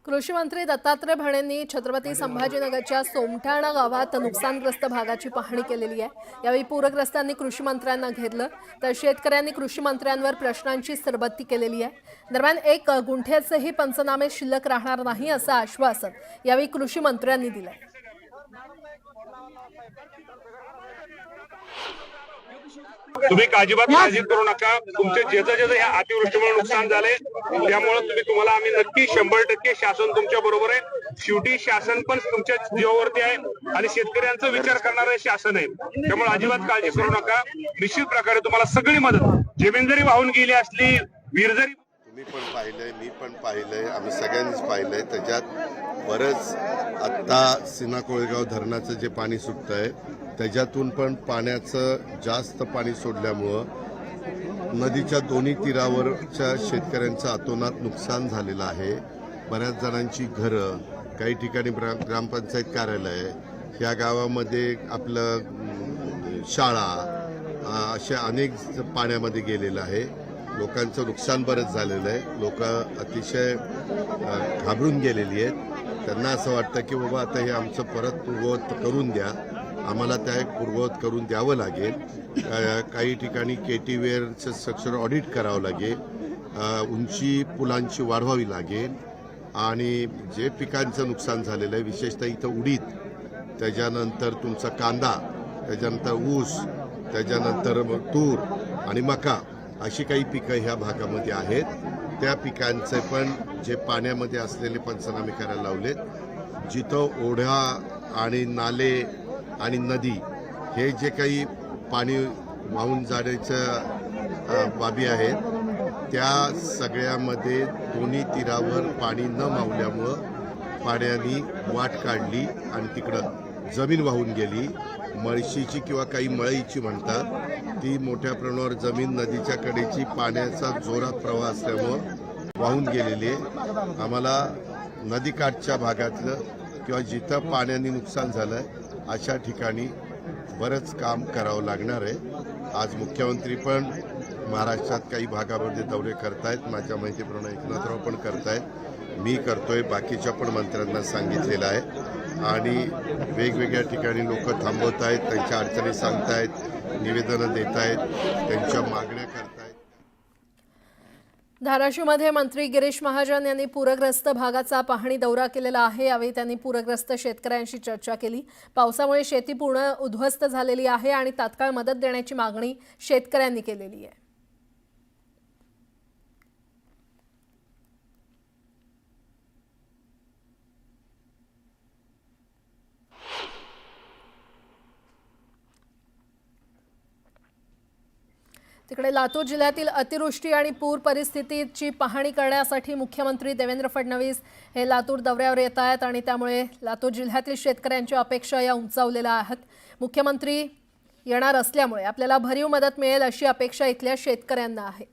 कृषी मंत्री दत्तात्रय भरणेंनी छत्रपती संभाजीनगरच्या सोमठाणा गावात नुकसानग्रस्त भागाची पाहणी केलेली आहे। यावेळी पूरग्रस्तांनी कृषी मंत्र्यांना घेरलं तर शेतकऱ्यांनी कृषी मंत्र्यांवर प्रश्नांची सरबत्ती केलेली आहे। दरम्यान 1 गुंठ्याचेही पंचनामे शिल्लक राहणार नाही असं आश्वासन यावेळी कृषी मंत्र्यांनी दिलं। तुम्ही अजिबात काळजी करू नका। तुमचे जे या अतिवृष्टीमुळे नुकसान झाले त्यामुळे तुम्हाला आम्ही नक्की 100% शासन तुमच्या बरोबर आहे। शेवटी शासन पण तुमच्या जीवावरती आहे आणि शेतकऱ्यांचा विचार करणारे शासन आहे, त्यामुळे अजिबात काळजी करू नका। निश्चित प्रकारे तुम्हाला सगळी मदत, जमीन जरी वाहून गेली असली, वीर जरी तुम्ही पण पाहिलंय, मी पण पाहिलंय, आम्ही सगळ्यांनीच पाहिलंय। त्याच्यात बरंच आता सीना कोळेगाव धरणाचं जे पाणी सुटतंय त्याच्यातून पण पाण्याचं जास्त पाणी सोडल्यामुळं नदीच्या दोन्ही तीरावरच्या शेतकऱ्यांचं अतोनात नुकसान झालेलं आहे। बऱ्याच जणांची घरं, काही ठिकाणी ग्रामपंचायत कार्यालय, या गावामध्ये आपलं शाळा, अशा अनेक पाण्यामध्ये गेलेलं आहे। लोकांचं नुकसान बरंच झालेलं आहे। लोक अतिशय घाबरून गेलेली आहेत। त्यांना असं वाटतं की बाबा आता हे आमचं परत पूर्ववत करून द्या, आम्हाला त्या पूर्ववत करून द्यावं लागेल। काही ठिकाणी केटीवेअरचं स्ट्रक्चर ऑडिट करावं लागेल, उंची पुलांची वाढवावी लागेल आणि जे पिकांचं नुकसान झालेलं आहे, विशेषतः इथं उडीद, त्याच्यानंतर तुमचा कांदा, त्याच्यानंतर ऊस, त्याच्यानंतर तूर आणि मका, अशी काही पिकं ह्या भागामध्ये आहेत। त्या पिकांचे पण जे पाण्यामध्ये असलेले पंचनामे करायला लावलेत। जिथं ओढा आणि नाले आणि नदी हे जे काही पाणी वाहून जाण्याच्या बाबी आहेत त्या सगळ्यामध्ये दोन्ही तीरावर पाणी न मावल्यामुळं पाण्याने वाट काढली आणि तिकडं जमीन वाहून गेली। मळशीची किंवा काही मळईची म्हणतात, ती मोठ्या प्रमाणावर जमीन नदीच्या कडेची पाण्याचा जोरात प्रवाह असल्यामुळं वाहून गेलेली आहे। आम्हाला नदीकाठच्या भागातलं किंवा जिथं पाण्याने नुकसान झालंय अशा ठिकाणी बरंच काम करावं लागणार आहे। आज मुख्यमंत्री पण महाराष्ट्रात काही भागामध्ये दौरे करतायत, माझ्या माहितीप्रमाणे एकनाथराव पण करतायत, मी करतोय, बाकीच्या पण मंत्र्यांना सांगितलेलं आहे आणि वेगवेगळ्या ठिकाणी लोक थांबवत आहेत, त्यांच्या अडचणी सांगतायत, निवेदनं देत आहेत, त्यांच्या मागण्या करतायत। धाराशिवमध्ये मंत्री गिरीश महाजन यांनी पूरग्रस्त भागाचा पाहणी दौरा केलेला आहे। यावेळी त्यांनी पूरग्रस्त शेतकऱ्यांशी चर्चा केली। पावसामुळे शेती पूर्ण उद्ध्वस्त झालेली आहे आणि तात्काळ मदत देण्याची मागणी शेतकऱ्यांनी केलेली आहे। तिकडे लातूर जिल्ह्यातील अतिवृष्टी आणि पूर परिस्थितीची पाहणी करण्यासाठी मुख्यमंत्री देवेंद्र फडणवीस हे लातूर दौऱ्यावर येत आहेत आणि त्यामुळे लातूर जिल्ह्यातील शेतकऱ्यांच्या अपेक्षा या उंचावलेल्या आहेत। मुख्यमंत्री येणार असल्यामुळे आपल्याला भरीव मदत मिळेल अशी अपेक्षा इथल्या शेतकऱ्यांना आहे।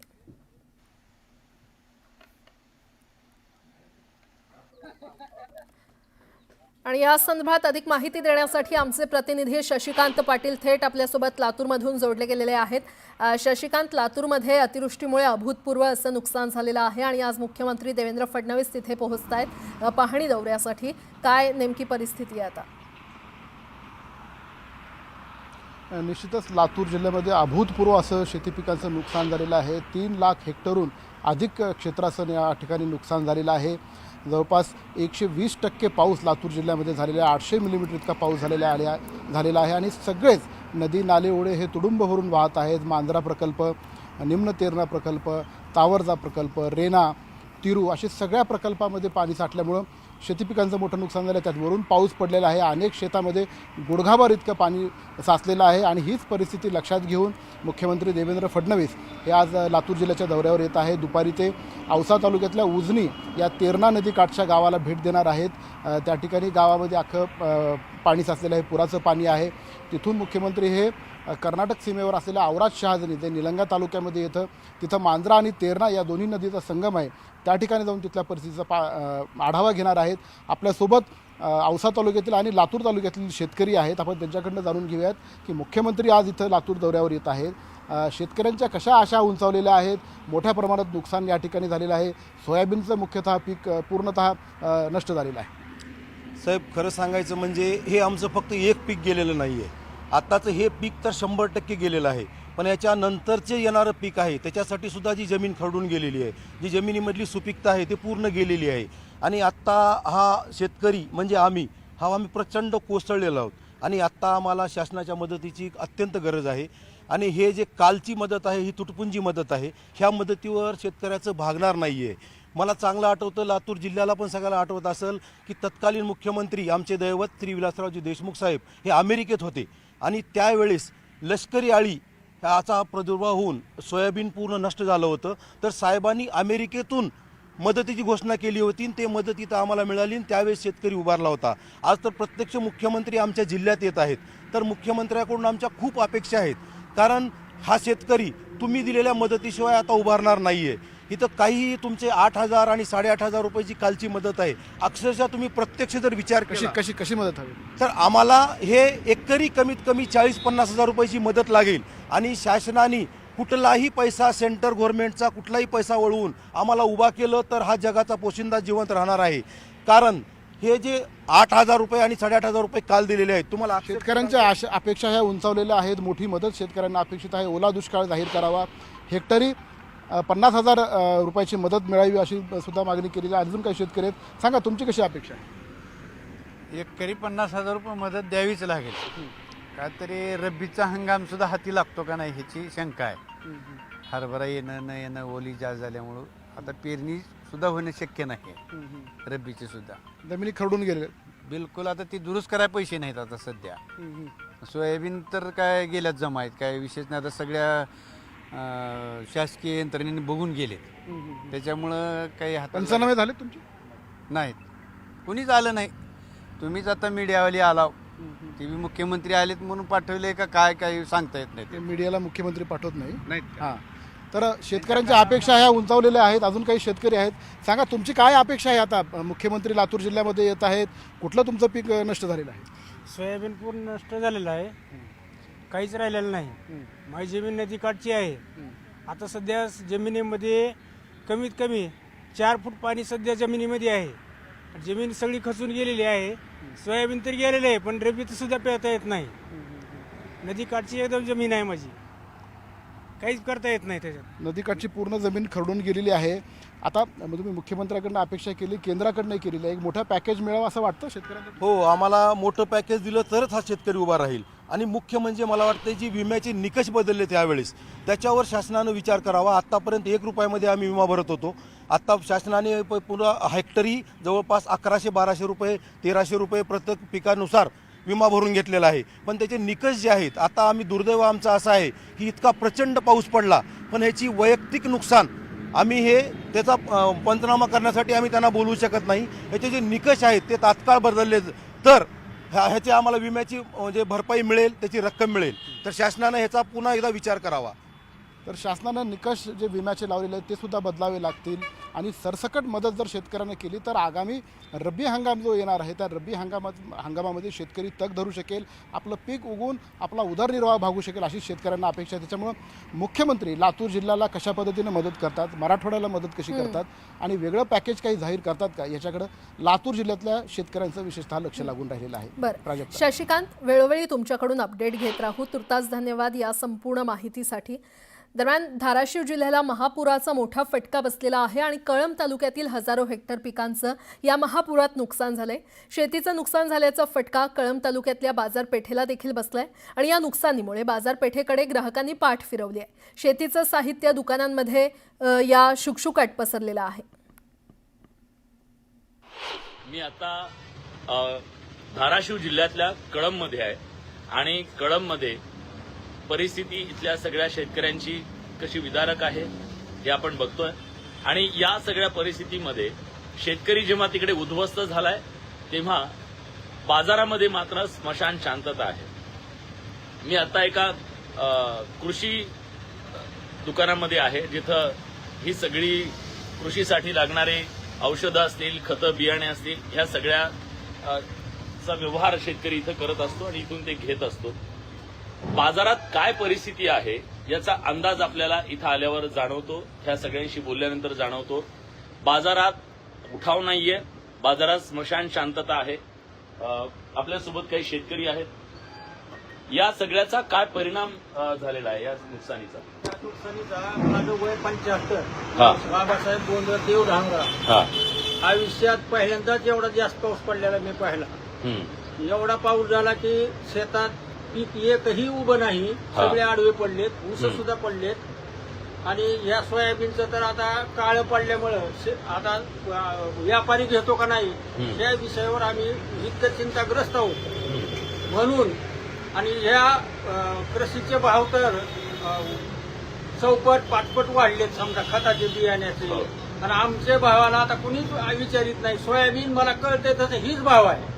आणि या संदर्भात अधिक माहिती देण्यासाठी आमचे प्रतिनिधी शशिकांत पाटील थेट आपल्यासोबत लातूरमधून जोडले गेलेले आहेत। शशिकांत, लातूरमध्ये अतिवृष्टीमुळे अभूतपूर्व असं नुकसान झालेलं आहे आणि आज मुख्यमंत्री देवेंद्र फडणवीस तिथे पोहोचतायत पाहणी दौऱ्यासाठी। काय नेमकी परिस्थिती आहे आता? निश्चितच लातूर जिल्ह्यामध्ये अभूतपूर्व असं शेती पिकांचं नुकसान झालेलं आहे। 3 लाख हेक्टरहून अधिक क्षेत्राचं या ठिकाणी नुकसान झालेलं आहे। जवळपास 120% पाऊस लातूर जिल्ह्यामध्ये झालेला आहे। 800 मिलीमीटर इतका पाऊस झालेला आहे आणि सगळेच नदी नाले ओढे हे तुडुंब भरून वाहत आहेत। मांजरा प्रकल्प, निम्न तेरणा प्रकल्प, तावरजा प्रकल्प, रेना, तिरू अशा सगळ्या प्रकल्पामध्ये पाणी साठल्यामुळं शेती पिकांचं मोठं नुकसान झालं। त्यात वरून पाऊस पडलेला आहे, अनेक शेतामध्ये गुडघाभर इतकं पाणी साचलेलं आहे आणि हीच परिस्थिती लक्षात घेऊन मुख्यमंत्री देवेंद्र फडणवीस हे आज लातूर जिल्ह्याच्या दौऱ्यावर येत आहे। दुपारी ते औसा तालुक्यातल्या उजनी या तेरणा नदीकाठच्या गावाला भेट देणार आहेत। त्या ठिकाणी गावामध्ये अख्खं पाणी साचलेलं आहे, पुराचं पाणी आहे। तिथून मुख्यमंत्री हे कर्नाटक सीमेवर असलेल्या औराद शहाजनी जे निलंगा तालुक्यामध्ये येतं, तिथं मांजरा आणि तेरणा या दोन्ही नदीचा संगम आहे, त्या ठिकाणी जाऊन तिथल्या परिस्थितीचा आढावा घेणार आहेत। आपल्यासोबत औसा तालुक्यातील आणि लातूर तालुक्यातील शेतकरी आहेत. आपण त्यांच्याकडनं जाणून घेऊयात की मुख्यमंत्री आज इथं लातूर दौऱ्यावर येत आहेत. शेतकऱ्यांच्या कशा आशा उंचावलेल्या आहेत. मोठ्या प्रमाणात नुकसान या ठिकाणी झालेलं आहे. सोयाबीनचं मुख्यतः पीक पूर्णतः नष्ट झालेलं आहे. साहेब, खरं सांगायचं म्हणजे हे आमचं फक्त एक पीक गेलेलं नाही आहे. आत्ताचं हे पीक तर 100% गेलेलं आहे, पण याच्यानंतरचे येणारं पीक आहे त्याच्यासाठी सुद्धा जी जमीन खरडून गेलेली आहे, जी जमिनीमधली सुपीकता आहे ते पूर्ण गेलेली आहे. आणि आत्ता हा शेतकरी म्हणजे आम्ही प्रचंड कोसळलेलो आहोत आणि आत्ता आम्हाला शासनाच्या मदतीची अत्यंत गरज आहे. आणि हे जे कालची मदत आहे ही तुटपुंजी मदत आहे. ह्या मदतीवर शेतकऱ्याचं भागणार नाही आहे. मला चांगलं आठवतं, लातूर जिल्ह्याला पण सगळ्याला आठवत असेल की तत्कालीन मुख्यमंत्री आमचे दैवत श्री विलासरावजी देशमुख साहेब हे अमेरिकेत होते आणि त्यावेळेस लष्करी अळी याचा प्रादुर्भाव होऊन सोयाबीन पूर्ण नष्ट झालं होतं. तर साहेबांनी अमेरिकेतून मदतीची घोषणा केली होती आणि ते मदत इथं आम्हाला मिळाली आणि त्यावेळेस शेतकरी उभारला होता. आज तर प्रत्यक्ष मुख्यमंत्री आमच्या जिल्ह्यात येत आहेत. तर मुख्यमंत्र्याकडून आमच्या खूप अपेक्षा आहेत, कारण हा शेतकरी तुम्ही दिलेल्या मदतीशिवाय आता उभारणार नाही आहे. इथं काहीही तुमचे 8,000 आणि 8,500 रुपयाची कालची मदत आहे. अक्षरशः तुम्ही प्रत्यक्ष जर विचार केला कशी मदत हवी तर आम्हाला हे एकरी कमीत कमी 40-50 हजार रुपयाची मदत लागेल. आणि शासनाने कुठलाही पैसा, सेंटर गव्हर्नमेंटचा कुठलाही पैसा वळवून आम्हाला उभा केलं तर हा जगाचा पोशिंदा जिवंत राहणार आहे. कारण हे जे 8,000 रुपये आणि 8,500 रुपये काल दिलेले आहेत, तुम्हाला शेतकऱ्यांच्या अपेक्षा ह्या उंचावलेल्या आहेत. मोठी मदत शेतकऱ्यांना अपेक्षित आहे. ओला दुष्काळ जाहीर करावा, हेक्टरी 50,000 रुपयाची मदत मिळावी अशी सुद्धा मागणी केलेली आहे. अजून काही शेतकरी आहेत, सांगा तुमची कशी अपेक्षा आहे? एकरी 50,000 रुपये मदत द्यावीच लागेल. का तरी रब्बीचा हंगाम सुद्धा हाती लागतो का नाही ह्याची शंका आहे. हरभरा येणं न येणं, ओली जास्त झाल्यामुळं आता पेरणी सुद्धा होणं शक्य नाही रब्बीची सुद्धा. जमिनी खरडून गेले बिलकुल. आता ती दुरुस्त करायला पैसे नाहीत आता सध्या. सोयाबीन तर काय गेल्यात जमा आहेत, काय विशेष नाही. आता सगळ्या शासकीय यंत्रणेने बघून गेलेत, त्याच्यामुळं काही पंचनामे झाले तुमचे नाहीत. कुणीच आलं नाही. तुम्हीच आता मीडियावाली आलाव, ते बी मुख्यमंत्री आलेत म्हणून पाठवले का काय काही सांगता येत नाही. ते मीडियाला मुख्यमंत्री पाठवत नाही. हां, तर शेतकऱ्यांच्या अपेक्षा ह्या उंचावलेल्या आहेत. अजून काही शेतकरी आहेत, सांगा तुमची काय अपेक्षा आहे? आता मुख्यमंत्री लातूर जिल्ह्यामध्ये येत आहेत, कुठलं तुमचं पीक नष्ट झालेलं आहे? सोयाबीन पूर्ण नष्ट झालेलं आहे, काहीच राहिलेलं नाही. माझी जमीन नदीकाठची आहे. आता सध्या जमिनीमध्ये कमीत कमी 4 फूट पाणी सध्या जमिनीमध्ये आहे. जमीन सगळी खचून गेलेली आहे. सोयाबीन तर गेलेलं आहे, पण रब्बीत सुद्धा पेरता येत नाही. नदीकाठची एकदम जमीन आहे माझी, काहीच करता येत नाही त्याच्यात. नदीकाठची पूर्ण जमीन खरडून गेलेली आहे. आता तुम्ही मुख्यमंत्र्याकडनं अपेक्षा केली, केंद्राकडनं केलेली आहे. एक मोठा पॅकेज मिळावं असं वाटतं शेतकऱ्यांना? हो, आम्हाला मोठं पॅकेज दिलं तरच हा शेतकरी उभा राहील. आणि मुख्य म्हणजे मला वाटतं जी विम्याचे निकष बदलले त्यावेळेस त्याच्यावर शासनानं विचार करावा. आत्तापर्यंत 1 रुपयामध्ये आम्ही विमा भरत होतो. आत्ता शासनाने पुन्हा हेक्टरी जवळपास 1100-1200 रुपये 1300 रुपये प्रत्येक पिकानुसार विमा भरून घेतलेला आहे. पण त्याचे निकष जे आहेत, आता आम्ही दुर्दैव आमचं असं आहे की इतका प्रचंड पाऊस पडला, पण ह्याची वैयक्तिक नुकसान आम्ही त्याचा पंचनामा करण्यासाठी आम्ही त्यांना बोलवू शकत नाही. ह्याचे जे निकष आहेत ते तात्काळ बदलले तर ह्याची आम्हाला विम्याची म्हणजे भरपाई मिळेल, त्याची रक्कम मिळेल. तर शासनानं ह्याचा पुन्हा एकदा विचार करावा. तर शासनानं निकष जे विम्याचे लावलेले आहेत ते सुद्धा बदलावे लागतील. आणि सरसकट मदत जर शेतकऱ्यांना केली तर आगामी रब्बी हंगाम जो येणार आहे त्या रब्बी हंगामामध्ये शेतकरी तग धरू शकेल, आपलं पीक उगवून आपला उदरनिर्वाह भागू शकेल अशी शेतकऱ्यांना अपेक्षा आहे. त्याच्यामुळं मुख्यमंत्री लातूर जिल्ह्याला कशा पद्धतीने मदत करतात, मराठवाड्याला मदत कशी करतात आणि वेगळं पॅकेज काही जाहीर करतात का, याच्याकडं लातूर जिल्ह्यातल्या शेतकऱ्यांचं विशेषतः लक्ष लागून राहिलेलं आहे. बरं शशिकांत, वेळोवेळी तुमच्याकडून अपडेट घेत राहू. तुर्तास धन्यवाद या संपूर्ण माहितीसाठी. दरम्यान धाराशिव जिल्ह्याला महापुराचा मोठा फटका बसलेला आहे आणि कळंब तालुक्यातील हजारो हेक्टर पिकांचं या महापुरात नुकसान झालंय. शेतीचं नुकसान झाल्याचा फटका कळंब तालुक्यातल्या बाजारपेठेला देखील बसलाय आणि या नुकसानीमुळे बाजारपेठेकडे ग्राहकांनी पाठ फिरवली आहे. शेतीचं साहित्य दुकानांमध्ये या शुकशुकाट पसरलेला आहे. मी आता धाराशिव जिल्ह्यातल्या कळंबमध्ये आहे आणि कळंबमध्ये परिस्थिती इथल्या सगळ्या शेतकऱ्यांची कशी विदारक आहे हे आपण बघतोय. आणि या सगळ्या परिस्थितीमध्ये शेतकरी जेव्हा तिकडे उद्ध्वस्त झालाय तेव्हा बाजारामध्ये मात्र स्मशान शांतता आहे. मी आता एका कृषी दुकानामध्ये आहे जिथं ही सगळी कृषीसाठी लागणारे औषधं असतील, खतं, बियाणे असतील, ह्या सगळ्या चा व्यवहार शेतकरी इथं करत असतो आणि इथून ते घेत असतो. बाजारात काय परिस्थिती आहे याचा अंदाज आपल्याला इथं आल्यावर जाणवतो, ह्या सगळ्यांशी बोलल्यानंतर जाणवतो. बाजारात उठाव नाहीये, बाजारात स्मशान शांतता आहे. आपल्यासोबत काही शेतकरी आहेत. या सगळ्याचा काय परिणाम झालेला आहे या नुकसानीचा? माझं वय 75. हा. बाबासाहेब बोंडदेव ढांगरा. हा. आयुष्यात पहिल्यांदाच एवढा जास्त पाऊस पडलेला मी पाहिला. एवढा पाऊस झाला की शेतात पीक एकही उभं नाही, सगळे आडवे पडलेत, ऊस सुद्धा पडलेत. आणि या सोयाबीनचं तर आता काळं पडल्यामुळं आता व्यापारी घेतो का नाही या विषयावर आम्ही इतकं चिंताग्रस्त आहोत. म्हणून आणि ह्या कृषीचे भाव तर चौपट पाचपट वाढलेत समजा खताचे बियाण्याचे. आणि आमच्या भावाला आता कुणीच विचारित नाही. सोयाबीन मला कळते तसं हीच भाव आहे.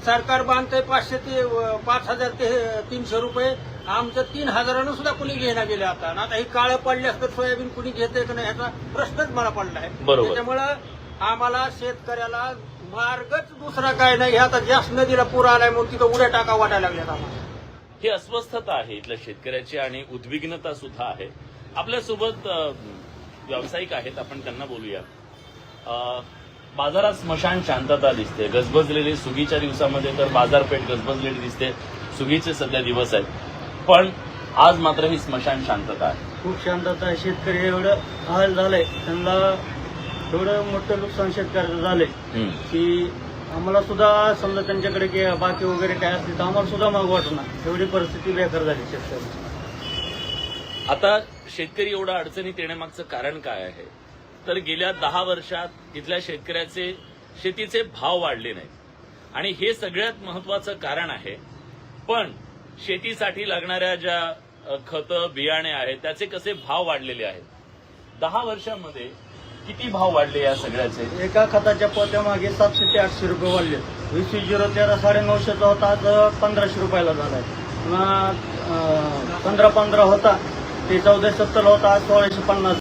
सरकार बांधतंय 5,000 ते 300 रुपये. आमचं 3,000 सुद्धा कुणी घेणं गेले आता. आता ही काळं पडल्यास तर सोयाबीन कुणी घेते का नाही ह्याचा प्रश्नच मला पडला आहे. त्याच्यामुळं आम्हाला शेतकऱ्याला मार्गच दुसरा काय नाही. आता जास्त नदीला पूर आलाय म्हणून तिथं उड्या टाका वाटायला लागल्यात आम्हाला. ही अस्वस्थता आहे इथल्या शेतकऱ्याची आणि उद्विग्नता सुद्धा आहे. आपल्यासोबत व्यावसायिक आहेत, आपण त्यांना बोलूया. बाजारात स्मशान शांतता दिसते, गजबजलेली सुगीच्या दिवसामध्ये तर बाजारपेठ गजबजलेली दिसते. सुगीचे सध्या दिवस आहेत, पण आज मात्र ही स्मशान शांतता आहे. खूप शांतता आहे. शेतकरी एवढं हाल झालंय, त्यांना एवढं मोठं नुकसान शेतकऱ्याचं झालंय की आम्हाला सुद्धा समजा त्यांच्याकडे बाकी वगैरे काय असते तर आम्हाला सुद्धा माग वाटणार. एवढी परिस्थिती बेकार झाली शेतकऱ्याची. आता शेतकरी एवढा अडचणीत येण्यामागचं कारण काय आहे तर गेल्या 10 वर्षात इथल्या शेतकऱ्याचे शेतीचे भाव वाढले नाहीत आणि हे सगळ्यात महत्वाचं कारण आहे. पण शेतीसाठी लागणाऱ्या ज्या खतं बियाणे आहेत त्याचे कसे भाव वाढलेले आहेत. 10 वर्षांमध्ये किती भाव वाढले या सगळ्याचे? एका खताच्या पोत्यामागे 700 ते 800 रुपये वाढले. 20-0-13 950 होता, आज 1500 रुपयाला झालाय. 15-15 होता ते 1470 होता, आज 1650.